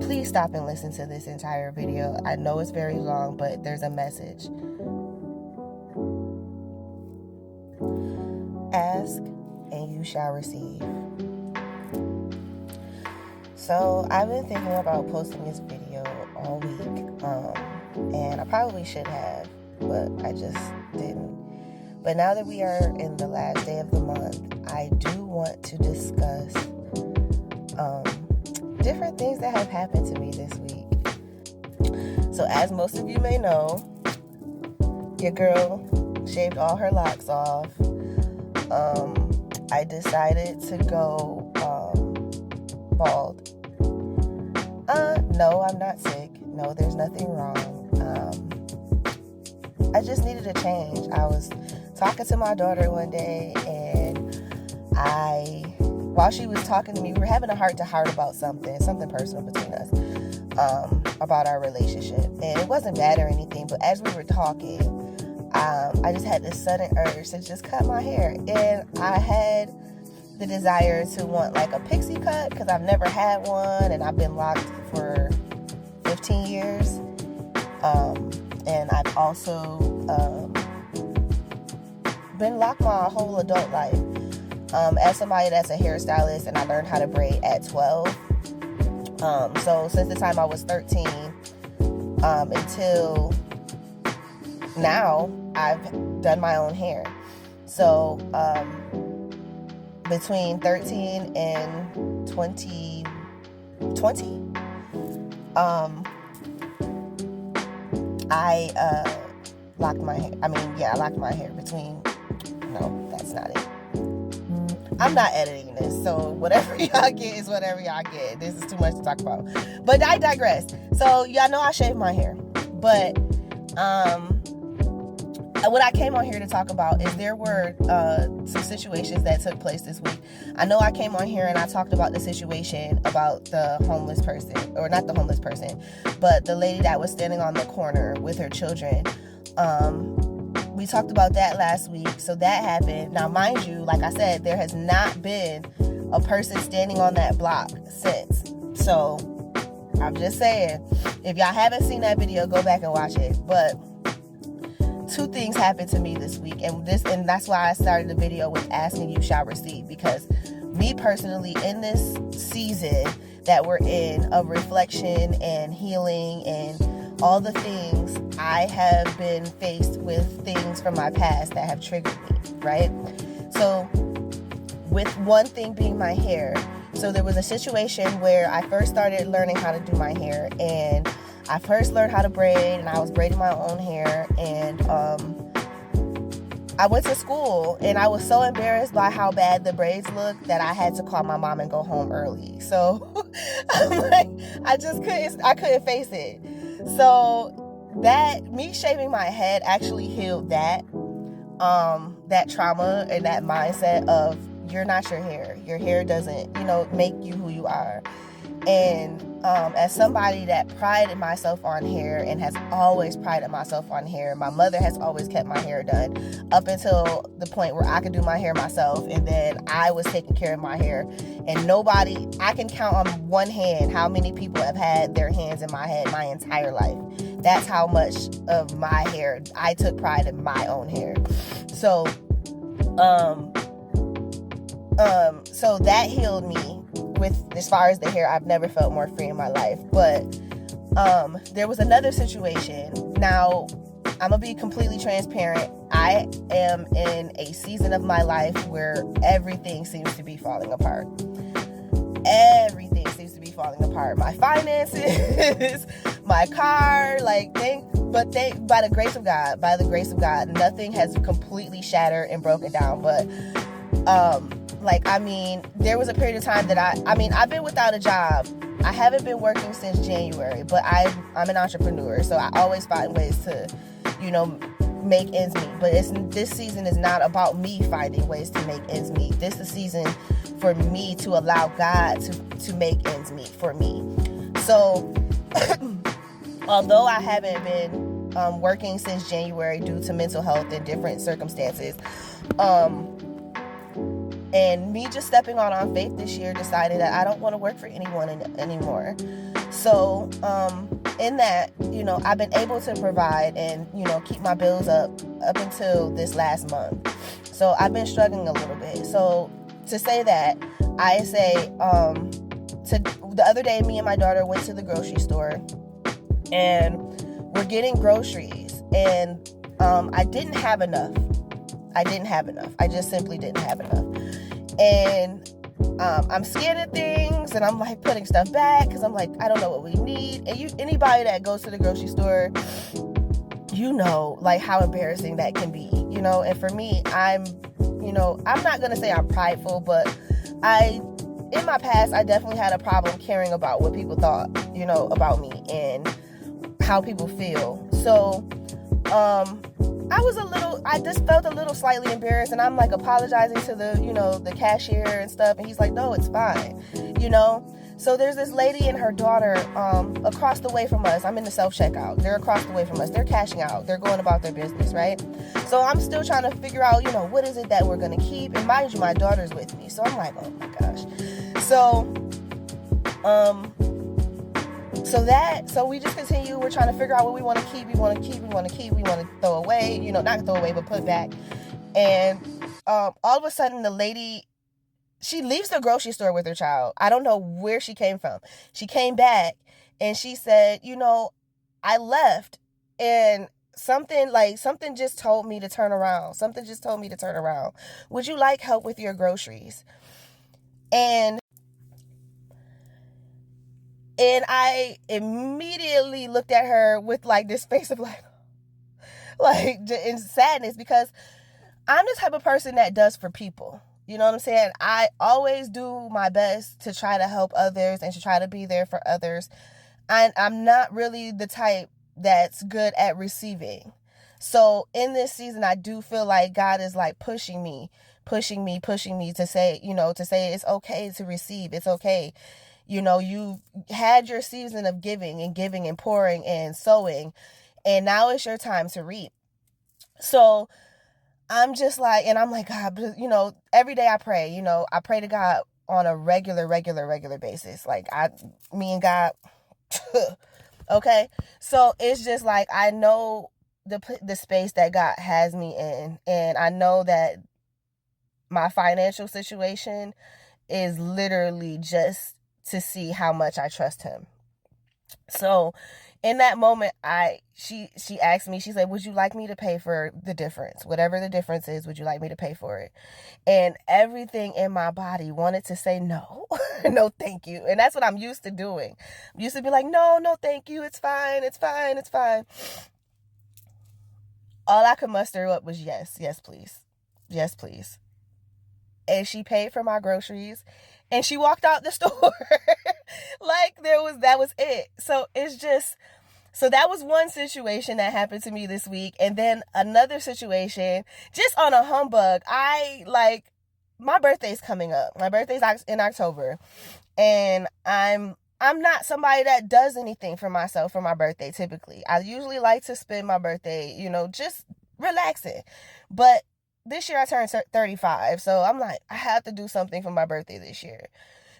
please stop and listen to this entire video. I know it's very long, but there's a message. Ask and you shall receive. So I've been thinking about posting this video all week, and I probably should have, but I just didn't. But now that we are in the last day of the month, I do want to discuss different things that have happened to me this week. So as most of you may know, your girl shaved all her locks off. I decided to go bald. No, I'm not sick. No, there's nothing wrong. I just needed a change. I was talking to my daughter one day, and while she was talking to me, we were having a heart-to-heart about something personal between us, about our relationship. And it wasn't bad or anything, but as we were talking, I just had this sudden urge to just cut my hair. And I had the desire to want like a pixie cut, because I've never had one, and I've been locked for 15 years. And I've also been locked my whole adult life. As somebody that's a hairstylist, and I learned how to braid at 12. So since the time I was 13 until now, I've done my own hair. So between 13 and 2020, I locked my hair. I locked my hair between... No, that's not it. I'm not editing this, so whatever y'all get is whatever y'all get. This is too much to talk about. But I digress. So y'all know I shaved my hair. But what I came on here to talk about is there were some situations that took place this week. I know I came on here and I talked about the situation about the homeless person, or not the homeless person, but the lady that was standing on the corner with her children. We talked about that last week, so that happened. Now, mind you, like I said, there has not been a person standing on that block since. So, I'm just saying, if y'all haven't seen that video, go back and watch it. But two things happened to me this week, and that's why I started the video with asking you shall receive, because me personally, in this season that we're in of reflection and healing and all the things, I have been faced with things from my past that have triggered me, right? So with one thing being my hair, so there was a situation where I first started learning how to do my hair, and I first learned how to braid, and I was braiding my own hair, and I went to school, and I was so embarrassed by how bad the braids looked that I had to call my mom and go home early. So I'm like, I couldn't face it. So that, me shaving my head actually healed that trauma and that mindset of, you're not your hair. Your hair doesn't, make you who you are. And as somebody that prided myself on hair and has always prided myself on hair, my mother has always kept my hair done up until the point where I could do my hair myself, and then I was taking care of my hair. And I can count on one hand how many people have had their hands in my head my entire life. That's how much of my hair, I took pride in my own hair. So, so that healed me. As far as the hair, I've never felt more free in my life. But there was another situation. Now, I'm gonna be completely transparent. I am in a season of my life where everything seems to be falling apart. Everything seems to be falling apart. My finances, my car, by the grace of God, nothing has completely shattered and broken down. But there was a period of time that I've been without a job. I haven't been working since January, but I'm an entrepreneur, so I always find ways to, make ends meet. But this season is not about me finding ways to make ends meet. This is a season for me to allow God to make ends meet for me. So, although I haven't been working since January due to mental health and different circumstances, And me just stepping on faith this year, decided that I don't want to work for anyone anymore. So in that, I've been able to provide and, keep my bills up until this last month. So I've been struggling a little bit. So to say that, I say the other day, me and my daughter went to the grocery store and we're getting groceries, and I didn't have enough. I just simply didn't have enough. And I'm scanning things and I'm like putting stuff back because I'm like, I don't know what we need. And anybody that goes to the grocery store, like how embarrassing that can be, and for me, I'm not going to say I'm prideful, but in my past, I definitely had a problem caring about what people thought, about me and how people feel. So, I just felt a little slightly embarrassed, and I'm like apologizing to the cashier and stuff, and he's like, no, it's fine, So there's this lady and her daughter across the way from us. I'm in the self-checkout. They're across the way from us. They're cashing out. They're going about their business, right? So I'm still trying to figure out, what is it that we're going to keep? And mind you, my daughter's with me. So I'm like, oh my gosh. So we just continue. We're trying to figure out what we want to keep. We want to throw away, not throw away, but put back. And all of a sudden the lady, she leaves the grocery store with her child. I don't know where she came from. She came back and she said, I left and something just told me to turn around. Something just told me to turn around. Would you like help with your groceries? And I immediately looked at her with like this face of like in sadness, because I'm the type of person that does for people. You know what I'm saying? I always do my best to try to help others and to try to be there for others. I'm not really the type that's good at receiving. So in this season, I do feel like God is like pushing me to say, it's okay to receive. It's okay. You've had your season of giving and pouring and sowing, and now it's your time to reap. So I'm just like, and I'm like, God, every day I pray, I pray to God on a regular basis. Like me and God, okay. So it's just like, I know the space that God has me in, and I know that my financial situation is literally just to see how much I trust him. So in that moment, she asked me, she said, would you like me to pay for the difference? Whatever the difference is, would you like me to pay for it? And everything in my body wanted to say no. No, thank you. And that's what I'm used to doing. I'm used to be like, no, thank you. It's fine. All I could muster up was yes, please. Yes, please. And she paid for my groceries and she walked out the store. Like that was it. So that was one situation that happened to me this week. And then another situation, just on a humbug, my birthday's coming up. My birthday's in October. And I'm not somebody that does anything for myself for my birthday typically. I usually like to spend my birthday, just relaxing. But this year I turned 35, so I'm like, I have to do something for my birthday this year.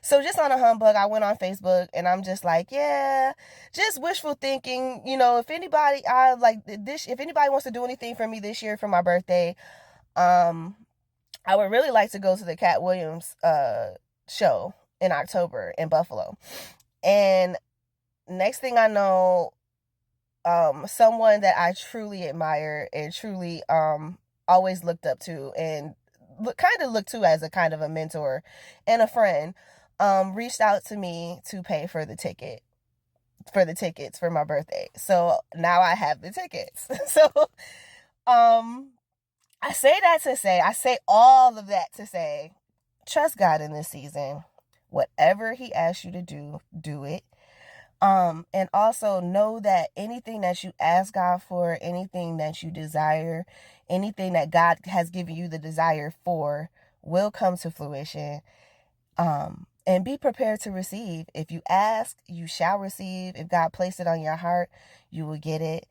So just on a humbug, I went on Facebook and I'm just like, yeah, just wishful thinking. If anybody wants to do anything for me this year for my birthday, I would really like to go to the Cat Williams show in October in Buffalo. And next thing I know, someone that I truly admire and truly always looked up to and kind of looked to as a kind of a mentor and a friend, reached out to me to pay for the tickets for my birthday. So now I have the tickets. So I say all of that to say, trust God in this season. Whatever he asks you to do it. And also know that anything that you ask God for, anything that you desire, anything that God has given you the desire for will come to fruition. And be prepared to receive. If you ask, you shall receive. If God placed it on your heart, you will get it.